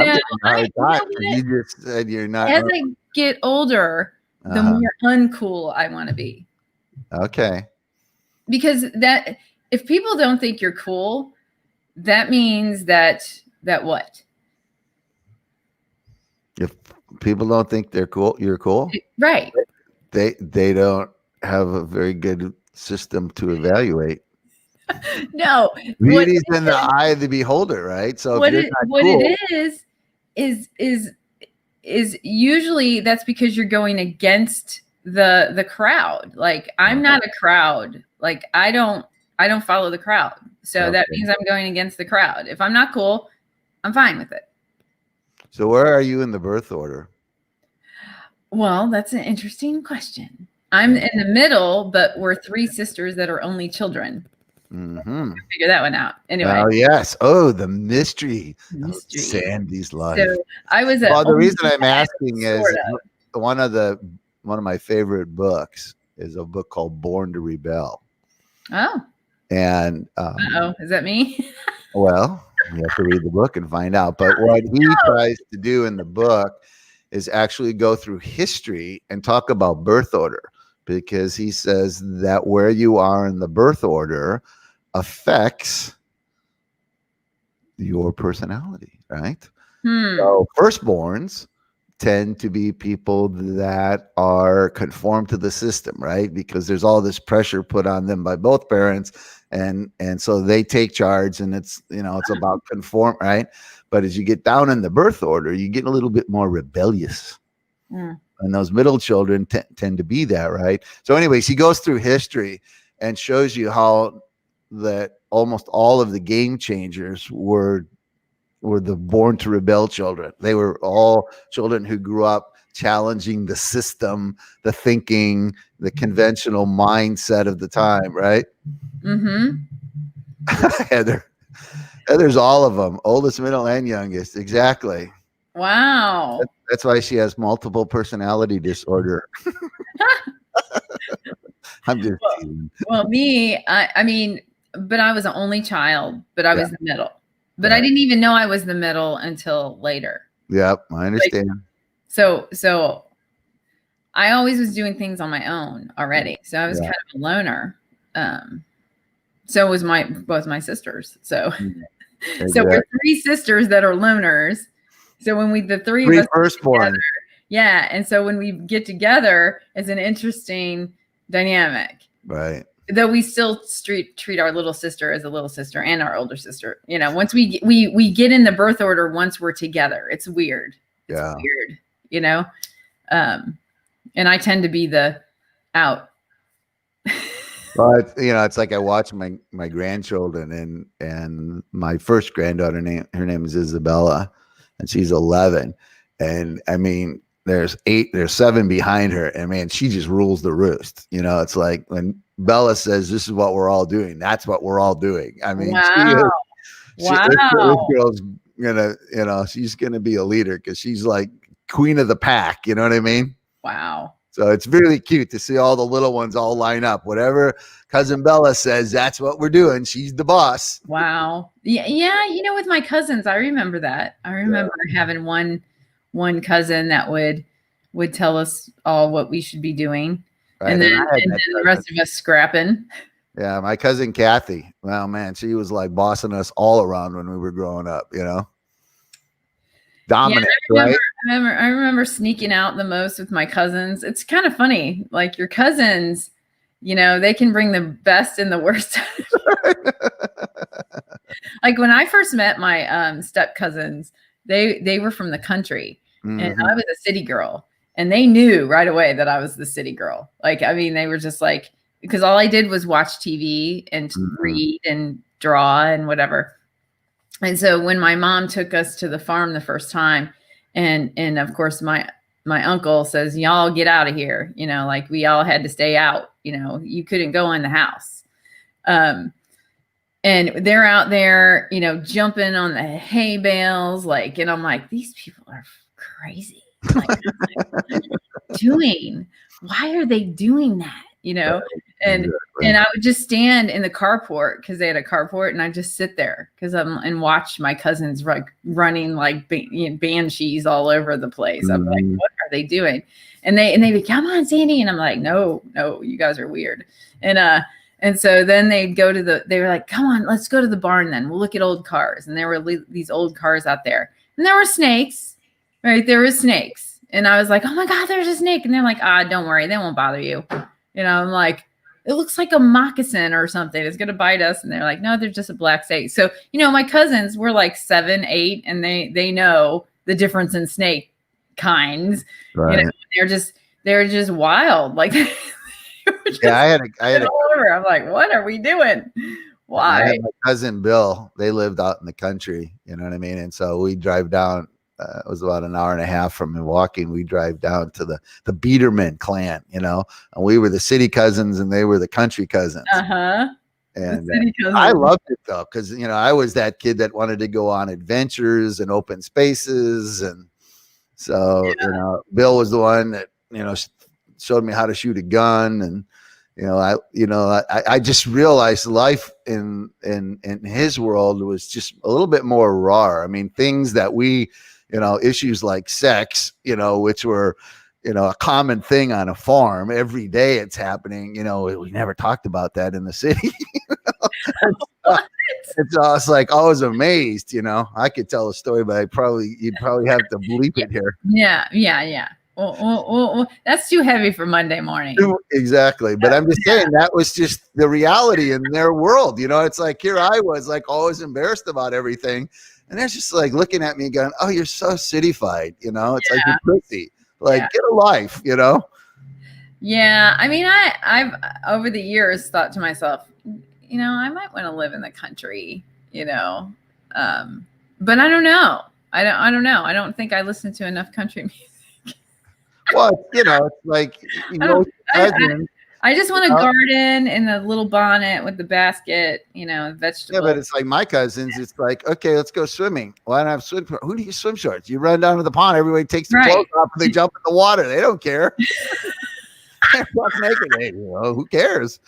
You just said you're not. As I get older, the more uncool I want to be. Okay. Because that if people don't think you're cool, that means that what? If people don't think they're cool, you're cool. Right. They don't have a very good system to evaluate. No. Beauty's in the eye of the beholder, right? So what it is usually that's because you're going against the crowd. Like I'm not a crowd. Like I don't follow the crowd. So that means I'm going against the crowd. If I'm not cool, I'm fine with it. So where are you in the birth order? Well, that's an interesting question. I'm in the middle, but we're three sisters that are only children. Mm-hmm. Figure that one out. Anyway. Oh yes. Oh, the mystery. Of Sandy's life. So I was. The reason I'm asking is one of my favorite books is a book called Born to Rebel. Oh. And is that me? Well, you have to read the book and find out. But what he tries to do in the book is actually go through history and talk about birth order, because he says that where you are in the birth order affects your personality, right? So firstborns tend to be people that are conform to the system, right? Because there's all this pressure put on them by both parents, and so they take charge, and it's it's about conform, right? But as you get down in the birth order, you get a little bit more rebellious. And those middle children tend to be that, right? So anyways, he goes through history and shows you how that almost all of the game changers were the born to rebel children. They were all children who grew up challenging the system, the thinking, the conventional mindset of the time, right? Mm-hmm. Heather's all of them, oldest, middle, and youngest. Exactly. Wow. That's why she has multiple personality disorder. I'm just kidding. Well, me, I mean, but I was the only child, but I was the middle. But I didn't even know I was the middle until later. Yep, I understand. So I always was doing things on my own already. So I was kind of a loner. So was both my sisters. So exactly. So we're three sisters that are loners. So when the three of us firstborn. and so when we get together, it's an interesting dynamic. Right. Though we still treat our little sister as a little sister and our older sister. You know, once we get in the birth order once we're together. It's weird. It's weird, you know? And I tend to be the out. Well, it's like I watch my grandchildren, and my first granddaughter, her name is Isabella, and she's 11. And I mean, there's 7 behind her, and man, she just rules the roost. You know, it's like when Bella says, "This is what we're all doing," that's what we're all doing. I mean, wow. This girl's gonna, she's gonna be a leader because she's like queen of the pack. You know what I mean? Wow. So it's really cute to see all the little ones all line up. Whatever cousin Bella says, that's what we're doing. She's the boss. Wow. Yeah. You know, with my cousins, I remember that. I remember having one cousin that would tell us all what we should be doing. Right. And then the rest of us scrapping. Yeah. My cousin Kathy. Well, man, she was like bossing us all around when we were growing up, you know? Dominant, right? I remember sneaking out the most with my cousins. It's kind of funny. Like your cousins, you know, they can bring the best and the worst. Like when I first met my step cousins, they were from the country, and I was a city girl, and they knew right away that I was the city girl. Like, I mean, they were just like, because all I did was watch TV and read and draw and whatever. And so when my mom took us to the farm the first time, and of course my uncle says, y'all get out of here, you know, like we all had to stay out, you know, you couldn't go in the house. And they're out there, you know, jumping on the hay bales, like, and I'm like, these people are crazy. Like, what are they doing? Why are they doing that? You know? And I would just stand in the carport because they had a carport, and I just sit there and watch my cousins running like banshees all over the place. I'm like, what are they doing? And they'd be, come on, Sandy. And I'm like, no, you guys are weird. And so then they'd they were like, come on, let's go to the barn then. We'll look at old cars. And there were these old cars out there. And there were snakes, right? There were snakes. And I was like, oh my God, there's a snake. And they're like, don't worry, they won't bother you. You know, I'm like, it looks like a moccasin or something. It's going to bite us. And they're like, no, they're just a black snake. So, you know, my cousins were like 7, 8, and they know the difference in snake kinds. Right. You know, they're just wild. Like, I had I'm like, what are we doing? Why? I had my cousin Bill, they lived out in the country, you know what I mean? And so we drive down, it was about an hour and a half from Milwaukee. And we drive down to the Biederman clan, you know, and we were the city cousins and they were the country cousins. And I loved it though, because, you know, I was that kid that wanted to go on adventures and open spaces. And so, you know, Bill was the one that, you know, showed me how to shoot a gun. And, I just realized life in his world was just a little bit more raw. I mean, things that we, you know, issues like sex, you know, which were, you know, a common thing on a farm every day. It's happening. You know, we never talked about that in the city. It's I was like, I was amazed. You know, I could tell a story, but you'd probably have to bleep it here. Yeah. Well, that's too heavy for Monday morning. Exactly. But I'm just saying that was just the reality in their world. You know, it's like here I was like always embarrassed about everything. And they're just like looking at me going, oh, you're so cityfied. You know, it's like you're pretty. Like, get a life, you know? Yeah. I mean, I've over the years thought to myself, you know, I might want to live in the country, you know. But I don't know. I don't know. I don't think I listen to enough country music. Well, you know, it's like, you know, I just want to garden in the little bonnet with the basket, you know, vegetables. Yeah, but it's like my cousins. It's like, okay, let's go swimming. Well, I don't have swim. Who do you swim shorts? You run down to the pond. Everybody takes their clothes off and they jump in the water. They don't care. They're buck naked. Hey, you know, who cares?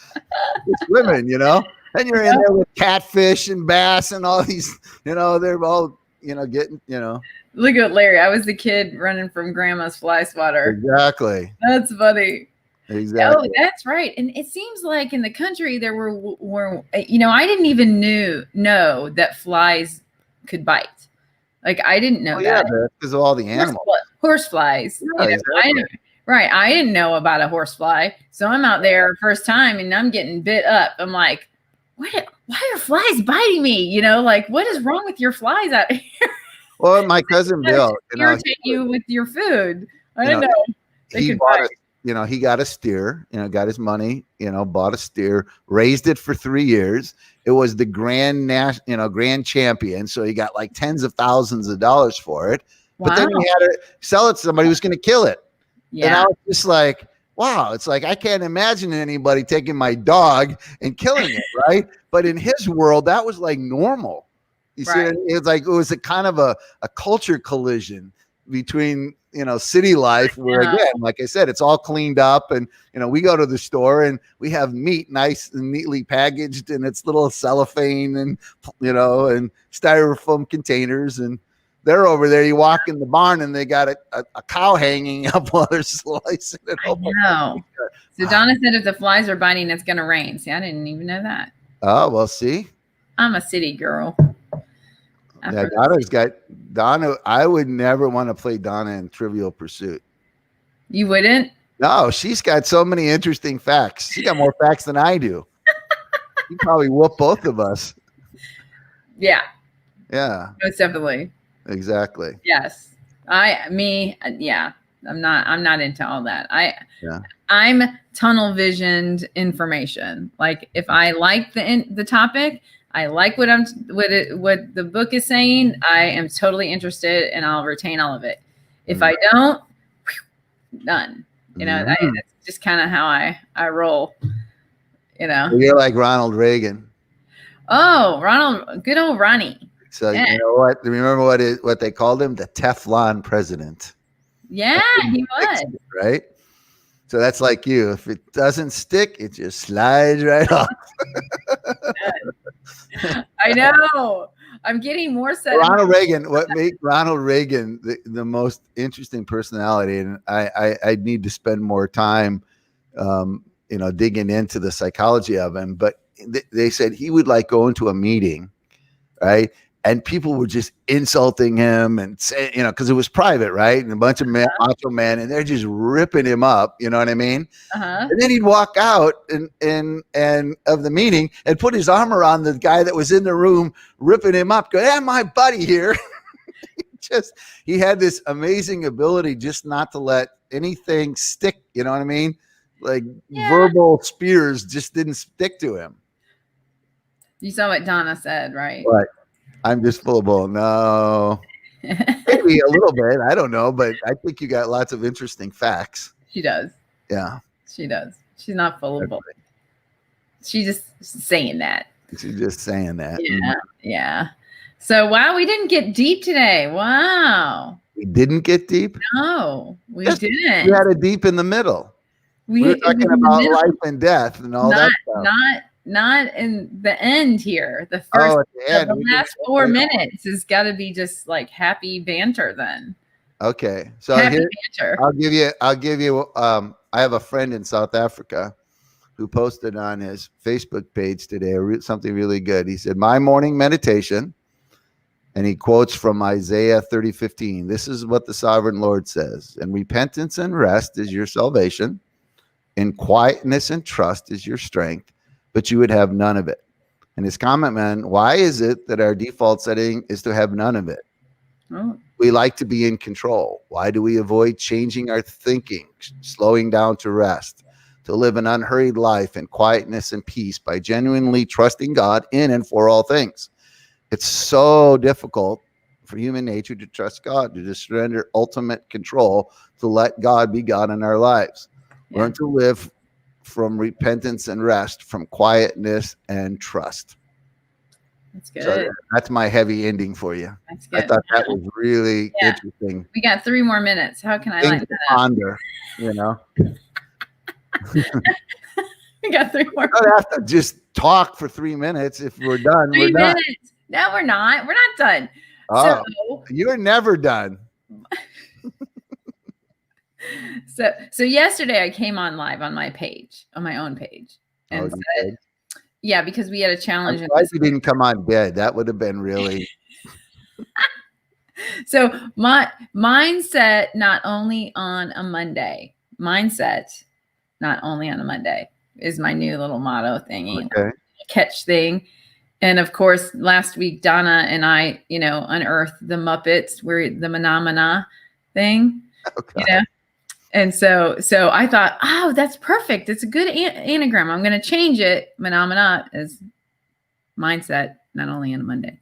You're swimming, you know. And you're in there with catfish and bass and all these. You know, they're all, you know, getting, you know. Look at Larry. I was the kid running from grandma's fly swatter. Exactly. That's funny. Exactly. Oh, that's right. And it seems like in the country there were you know, I didn't even know that flies could bite. Like I didn't know that. Yeah, because of all the animals. Horse flies. Yeah, you know, exactly. Right. I didn't know about a horsefly. So I'm out there first time and I'm getting bit up. I'm like, why are flies biting me? You know, like, what is wrong with your flies out here? Well, my cousin Bill, Irritate you with your food. I didn't know. He bought he got a steer, got his money, bought a steer, raised it for 3 years. It was the grand champion. So he got like tens of thousands of dollars for it. Wow. But then he had to sell it to somebody who's going to kill it. Yeah. And I was just like, wow, it's like, I can't imagine anybody taking my dog and killing it. Right. But in his world, that was like normal. You see, it's like, it was a kind of a culture collision between, city life where, again, like I said, it's all cleaned up and, we go to the store and we have meat nice and neatly packaged in its little cellophane and, and styrofoam containers. And they're over there. You walk in the barn and they got a cow hanging up while they're slicing it open. No. So Donna said if the flies are biting, it's going to rain. See, I didn't even know that. Oh, well, see. I'm a city girl. Yeah, Donna's got Donna. I would never want to play Donna in Trivial Pursuit. You wouldn't? No, she's got so many interesting facts. She got more facts than I do. You probably whoop both of us. Yeah. Yeah. Most definitely. Exactly. Yes. Yeah. I'm not into all that. I'm tunnel visioned information. Like if I like the topic, I like what the book is saying, I am totally interested and I'll retain all of it. If I don't, none. That's just kind of how I roll. You're like Ronald Reagan. Oh, good old Ronnie. So yeah. You know what? Remember what they called him? The Teflon president. Yeah, he was. Right? So that's like you. If it doesn't stick, it just slides right off. I know. I'm getting more set. Ronald Reagan, what made Ronald Reagan the most interesting personality, and I need to spend more time digging into the psychology of him, but they said he would like go into a meeting, right? And people were just insulting him and say, because it was private, right? And a bunch of macho men, and they're just ripping him up. You know what I mean? Uh-huh. And then he'd walk out and of the meeting and put his arm around the guy that was in the room, ripping him up. Go, hey, my buddy here. He had this amazing ability just not to let anything stick. You know what I mean? Like verbal spears just didn't stick to him. You saw what Donna said, right? Right. I'm just full of bull. No, maybe a little bit. I don't know, but I think you got lots of interesting facts. She does. Yeah, she does. She's not full of bull. She's just saying that. She's just saying that. Yeah, yeah. So wow, we didn't get deep today. Wow, we didn't get deep. No, we didn't. We had a deep in the middle. We were talking about life and death and all that stuff. Not in the end here. The first, the last 4 minutes has got to be just like happy banter. Then, okay. So banter. I'll give you. I have a friend in South Africa who posted on his Facebook page today something really good. He said, "My morning meditation," and he quotes from Isaiah 30:15. This is what the Sovereign Lord says: "And repentance and rest is your salvation, and quietness and trust is your strength. But you would have none of it." And his comment, man, why is it that our default setting is to have none of it? Oh. We like to be in control. Why do we avoid changing our thinking, slowing down to rest, to live an unhurried life in quietness and peace by genuinely trusting God in and for all things? It's so difficult for human nature to trust God, to just surrender ultimate control, to let God be God in our lives. Yeah. Learn to live from repentance and rest, from quietness and trust. That's good. So that's my heavy ending for you. That's good. I thought that was really interesting. We got 3 more minutes. How can I light that up? Ponder, We got 3 more. I don't have to just talk for 3 minutes. If we're done, 3 minutes. No, we're not. We're not done. Oh, you're never done. So yesterday I came on live on my page, on my own page, and said, yeah, because we had a challenge. I'm glad you didn't come on dead. That would have been really. So mine set not only on a Monday, mindset, not only on a Monday, is my new little motto thingy, Okay. catch thing. And of course, last week, Donna and I, unearthed the Muppets, where the Menomina thing, Okay. And so I thought, oh, that's perfect. It's a good anagram. I'm going to change it. Menomina as mindset, not only on a Monday.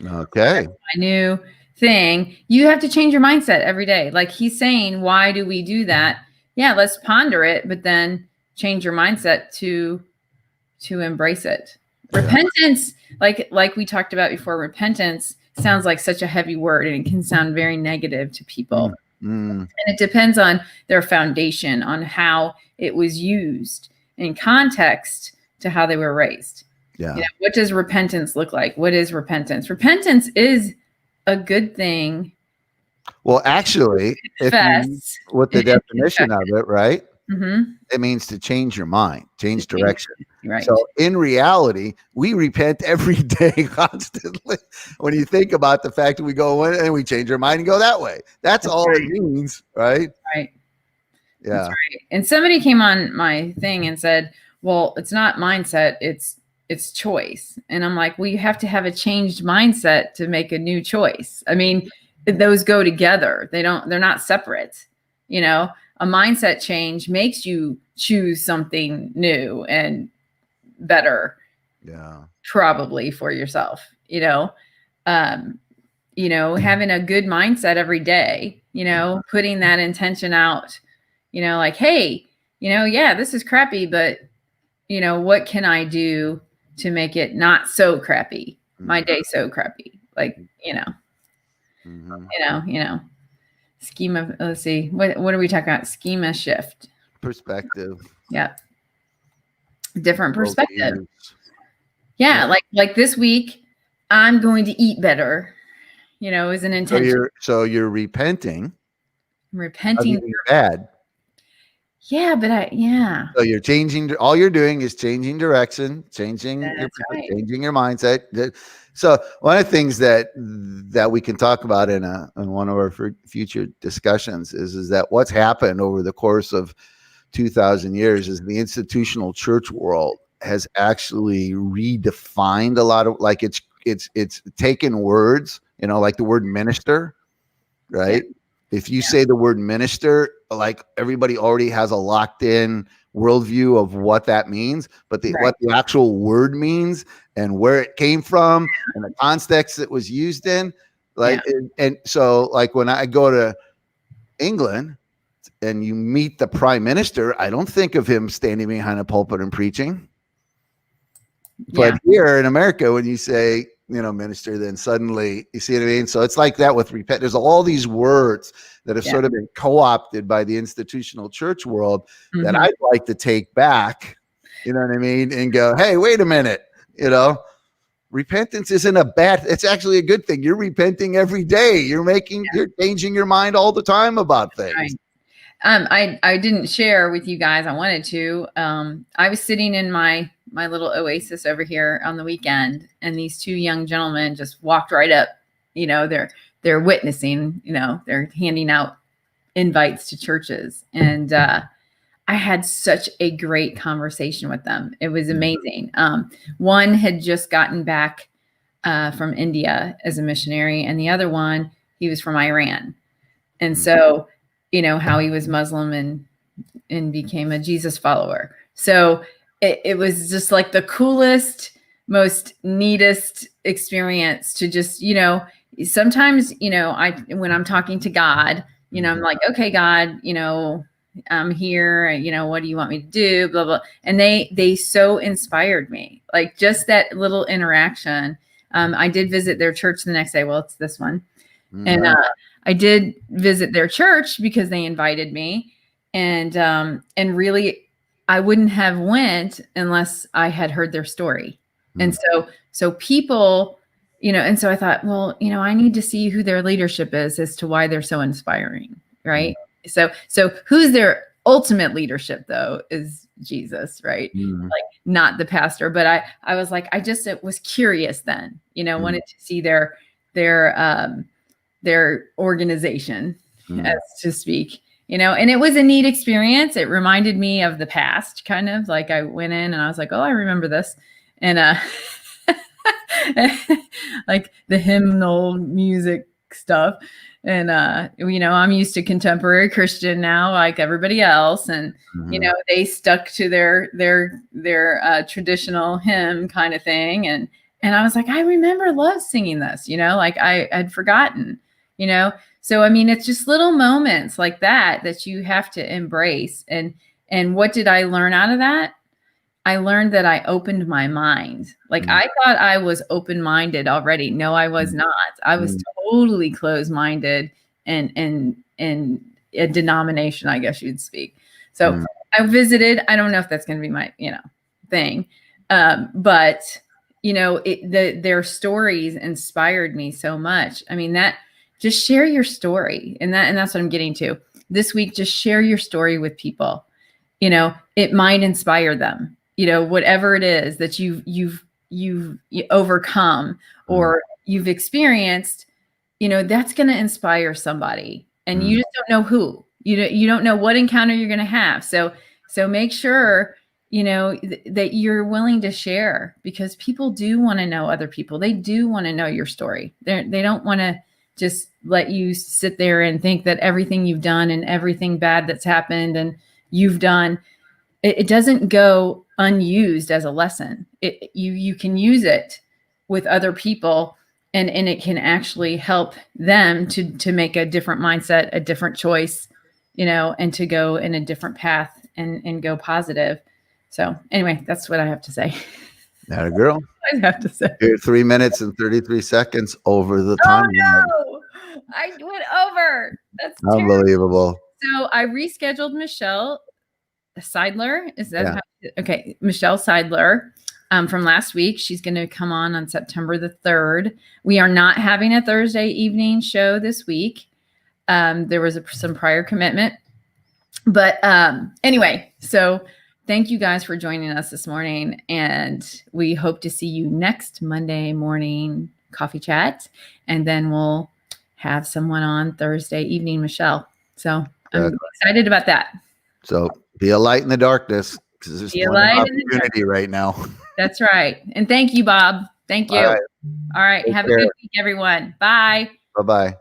Okay. My new thing. You have to change your mindset every day. Like he's saying, why do we do that? Yeah, let's ponder it, but then change your mindset to embrace it. Yeah. Repentance, like we talked about before, repentance sounds like such a heavy word, and it can sound very negative to people. And it depends on their foundation, on how it was used in context to how they were raised. Yeah. What does repentance look like? What is repentance? Repentance is a good thing. Well, actually, with the definition of it, right? Mm-hmm. It means to change your mind, change direction. Right. So in reality, we repent every day constantly. When you think about the fact that we go in and we change our mind and go that way, that's all right. It means, right? Right. Yeah. That's right. And somebody came on my thing and said, well, it's not mindset, it's choice. And I'm like, well, you have to have a changed mindset to make a new choice. I mean, those go together. They're not separate. A mindset change makes you choose something new and better. Yeah. Probably for yourself, having a good mindset every day, putting that intention out, like, hey, yeah, this is crappy, but what can I do to make it not so crappy? My day so crappy. Like, schema. Let's see. What are we talking about? Schema shift. Perspective. Yeah. Different perspective. Yeah. Like this week, I'm going to eat better, is an intention. So you're repenting. Repenting. Bad. Yeah, but So you're changing. All you're doing is changing direction, changing your mindset. So one of the things that we can talk about in one of our future discussions is that what's happened over the course of 2,000 years is the institutional church world has actually redefined a lot of, like, it's taken words, like the word minister, right? Yeah. If you say the word minister, like, everybody already has a locked in worldview of what that means, but what the actual word means and where it came from and the context it was used in, like, and so, like, when I go to England and you meet the prime minister, I don't think of him standing behind a pulpit and preaching. But here in America, when you say, minister, then suddenly, you see what I mean? So it's like that with repent. There's all these words that have sort of been co-opted by the institutional church world that I'd like to take back, you know what I mean? And go, hey, wait a minute, repentance isn't it's actually a good thing. You're repenting every day. You're changing your mind all the time about things. Right. I didn't share with you guys. I wanted to. I was sitting in my little oasis over here on the weekend, and these two young gentlemen just walked right up. They're witnessing. They're handing out invites to churches, and I had such a great conversation with them. It was amazing. One had just gotten back from India as a missionary, and the other one, he was from Iran, and so. How he was Muslim and became a Jesus follower. So it was just like the coolest, most neatest experience to just, sometimes, when I'm talking to God, I'm like, okay, God, I'm here, what do you want me to do? Blah, blah. And they so inspired me, like just that little interaction. I did visit their church the next day. Well, it's this one. And, I did visit their church because they invited me, and really I wouldn't have went unless I had heard their story. And so people, and so I thought, well, I need to see who their leadership is as to why they're so inspiring. Right. So who's their ultimate leadership though is Jesus, right? Like, not the pastor, but I was like, I just was curious then, wanted to see their organization, as to speak, you know, and it was a neat experience. It reminded me of the past, kind of like I went in and I was like, oh, I remember this. And like the hymnal music stuff. And you know, I'm used to contemporary Christian now, like everybody else. And you know, they stuck to their traditional hymn kind of thing. And I was like, I remember love singing this, you know, like I'd forgotten, you know. So I mean, it's just little moments like that you have to embrace. And what did I learn out of that? I learned that I opened my mind. Like I thought I was open-minded already. No, I was not. I was totally closed-minded and a denomination, I guess you'd speak. So I visited. I don't know if that's going to be my, you know, thing. But you know, their stories inspired me so much. I mean, that just share your story. And that's what I'm getting to this week. Just share your story with people. You know, it might inspire them. You know, whatever it is that you've overcome or you've experienced, you know, that's going to inspire somebody, and you just don't know who. You don't know what encounter you're going to have. So make sure, you know, that you're willing to share, because people do want to know other people. They do want to know your story. They don't want to just let you sit there and think that everything you've done and everything bad that's happened and you've done, it doesn't go unused as a lesson. You can use it with other people, and it can actually help them to make a different mindset, a different choice, you know, and to go in a different path and go positive. So anyway, that's what I have to say. That a girl. I have to say. You're 3 minutes and 33 seconds over the time. Oh no, I went over. That's unbelievable. Terrible. So I rescheduled Michelle Seidler. Is that okay? Michelle Seidler from last week. She's going to come on September the 3rd. We are not having a Thursday evening show this week. There was some prior commitment. But anyway, so thank you guys for joining us this morning. And we hope to see you next Monday morning coffee chat. And then we'll have someone on Thursday evening, Michelle. So I'm excited about that. So be a light in the darkness, because there's a light opportunity right now. That's right. And thank you, Bob. Thank you. All right. Have a good week, everyone. Bye. Bye-bye.